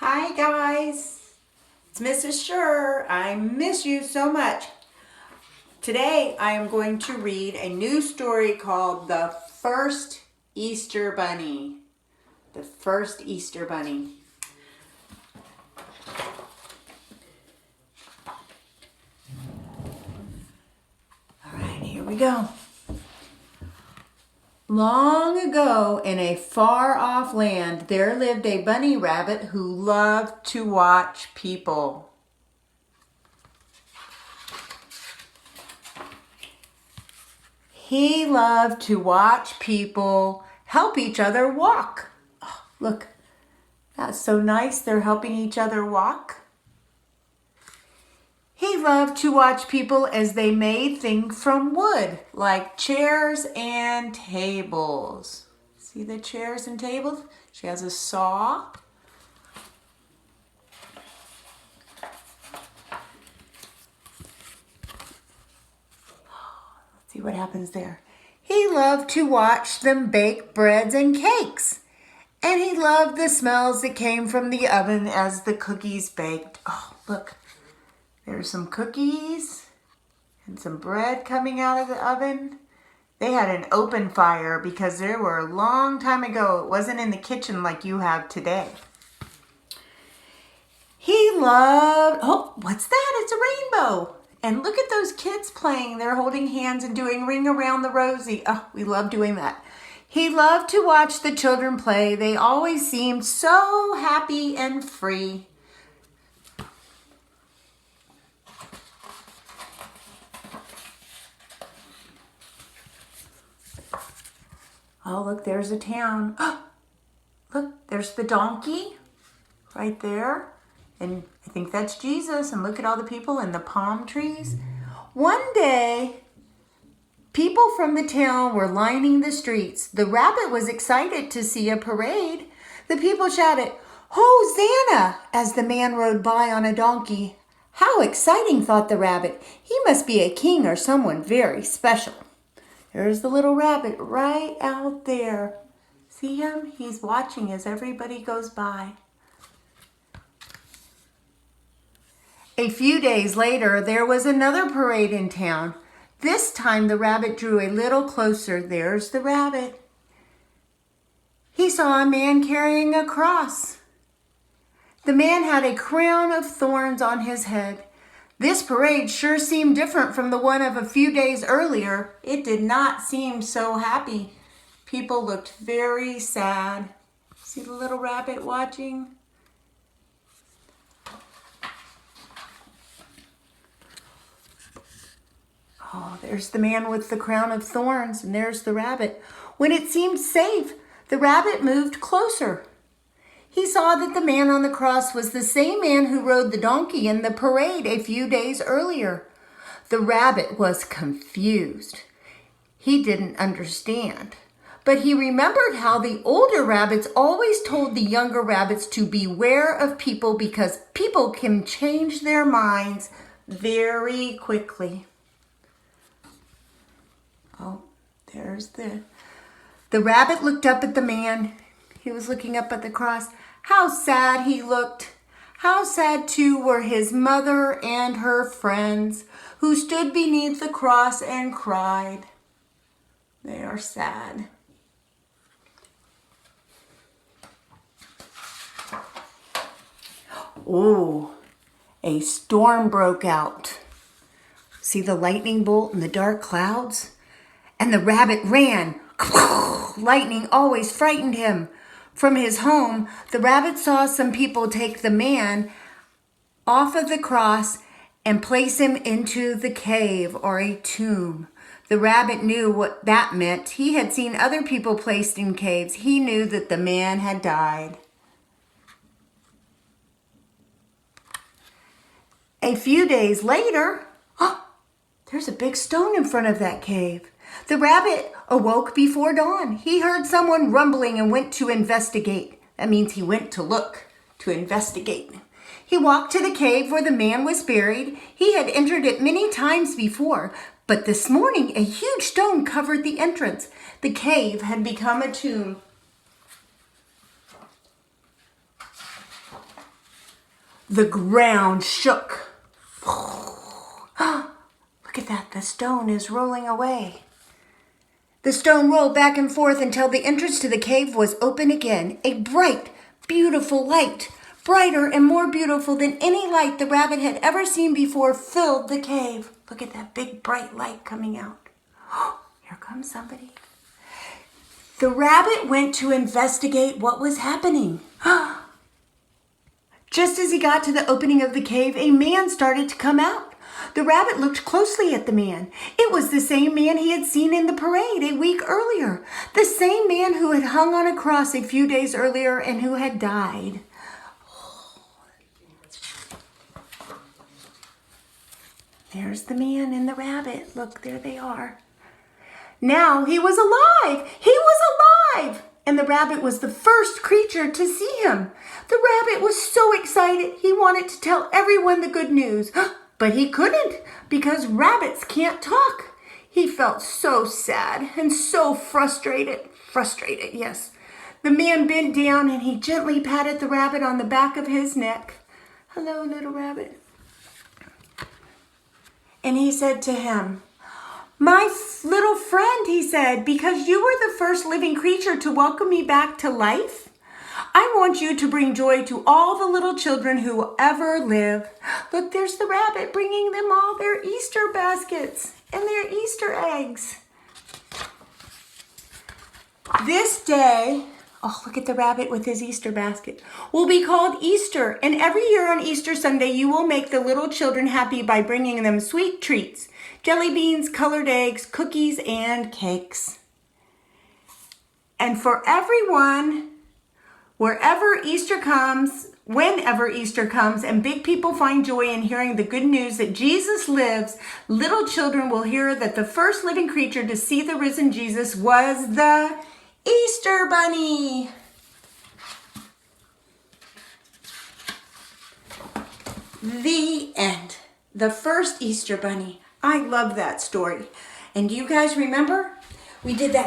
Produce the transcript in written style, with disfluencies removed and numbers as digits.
Hi guys, it's Mrs. Sure. I miss you so much. Today I am going to read a new story called The First Easter Bunny. The First Easter Bunny. Alright, here we go. Long ago, in a far-off land, there lived a bunny rabbit who loved to watch people. He loved to watch people help each other walk. Oh, look, that's so nice. They're helping each other walk. He loved to watch people as they made things from wood, like chairs and tables. See the chairs and tables? She has a saw. Let's see what happens there. He loved to watch them bake breads and cakes. And he loved the smells that came from the oven as the cookies baked. Oh, look. There's some cookies and some bread coming out of the oven. They had an open fire because they were a long time ago. It wasn't in the kitchen like you have today. He loved, oh, what's that? It's a rainbow. And look at those kids playing. They're holding hands and doing Ring Around the Rosie. Oh, we love doing that. He loved to watch the children play. They always seemed so happy and free. Oh, look, there's a town. Oh, look, there's the donkey right there. And I think that's Jesus. And look at all the people and the palm trees. One day, people from the town were lining the streets. The rabbit was excited to see a parade. The people shouted, "Hosanna!" as the man rode by on a donkey. How exciting, thought the rabbit. He must be a king or someone very special. There's the little rabbit right out there. See him? He's watching as everybody goes by. A few days later, there was another parade in town. This time the rabbit drew a little closer. There's the rabbit. He saw a man carrying a cross. The man had a crown of thorns on his head. This parade sure seemed different from the one of a few days earlier. It did not seem so happy. People looked very sad. See the little rabbit watching? Oh, there's the man with the crown of thorns, and there's the rabbit. When it seemed safe, the rabbit moved closer. He saw that the man on the cross was the same man who rode the donkey in the parade a few days earlier. The rabbit was confused. He didn't understand. But he remembered how the older rabbits always told the younger rabbits to beware of people because people can change their minds very quickly. Oh, there's the rabbit looked up at the man. He was looking up at the cross. How sad he looked. How sad too were his mother and her friends who stood beneath the cross and cried. They are sad. Oh, a storm broke out. See the lightning bolt and the dark clouds? And the rabbit ran. Lightning always frightened him. From his home, the rabbit saw some people take the man off of the cross and place him into the cave or a tomb. The rabbit knew what that meant. He had seen other people placed in caves. He knew that the man had died. A few days later, there's a big stone in front of that cave. The rabbit awoke before dawn. He heard someone rumbling and went to investigate. That means he went to look, to investigate. He walked to the cave where the man was buried. He had entered it many times before, but this morning a huge stone covered the entrance. The cave had become a tomb. the ground shook. Look at that, the stone is rolling away. The stone rolled back and forth until the entrance to the cave was open again. A bright, beautiful light, brighter and more beautiful than any light the rabbit had ever seen before, filled the cave. Look at that big bright light coming out. Here comes somebody. The rabbit went to investigate what was happening. Just as he got to the opening of the cave, a man started to come out. The rabbit looked closely at the man. It was the same man he had seen in the parade a week earlier. The same man who had hung on a cross a few days earlier and who had died. There's the man and the rabbit. Look, there they are. Now he was alive. He was alive. And the rabbit was the first creature to see him. The rabbit was so excited. He wanted to tell everyone the good news. But he couldn't because rabbits can't talk. He felt so sad and so frustrated. Frustrated, yes. The man bent down and he gently patted the rabbit on the back of his neck. Hello, little rabbit. And he said to him, my little friend, he said, because you were the first living creature to welcome me back to life, I want you to bring joy to all the little children who ever live. Look, there's the rabbit bringing them all their Easter baskets and their Easter eggs. This day, oh, look at the rabbit with his Easter basket, will be called Easter. And every year on Easter Sunday, you will make the little children happy by bringing them sweet treats, jelly beans, colored eggs, cookies, and cakes. And for everyone, wherever Easter comes, whenever Easter comes, and big people find joy in hearing the good news that Jesus lives, little children will hear that the first living creature to see the risen Jesus was the Easter Bunny. The end. The first Easter Bunny. I love that story. And do you guys remember? We did that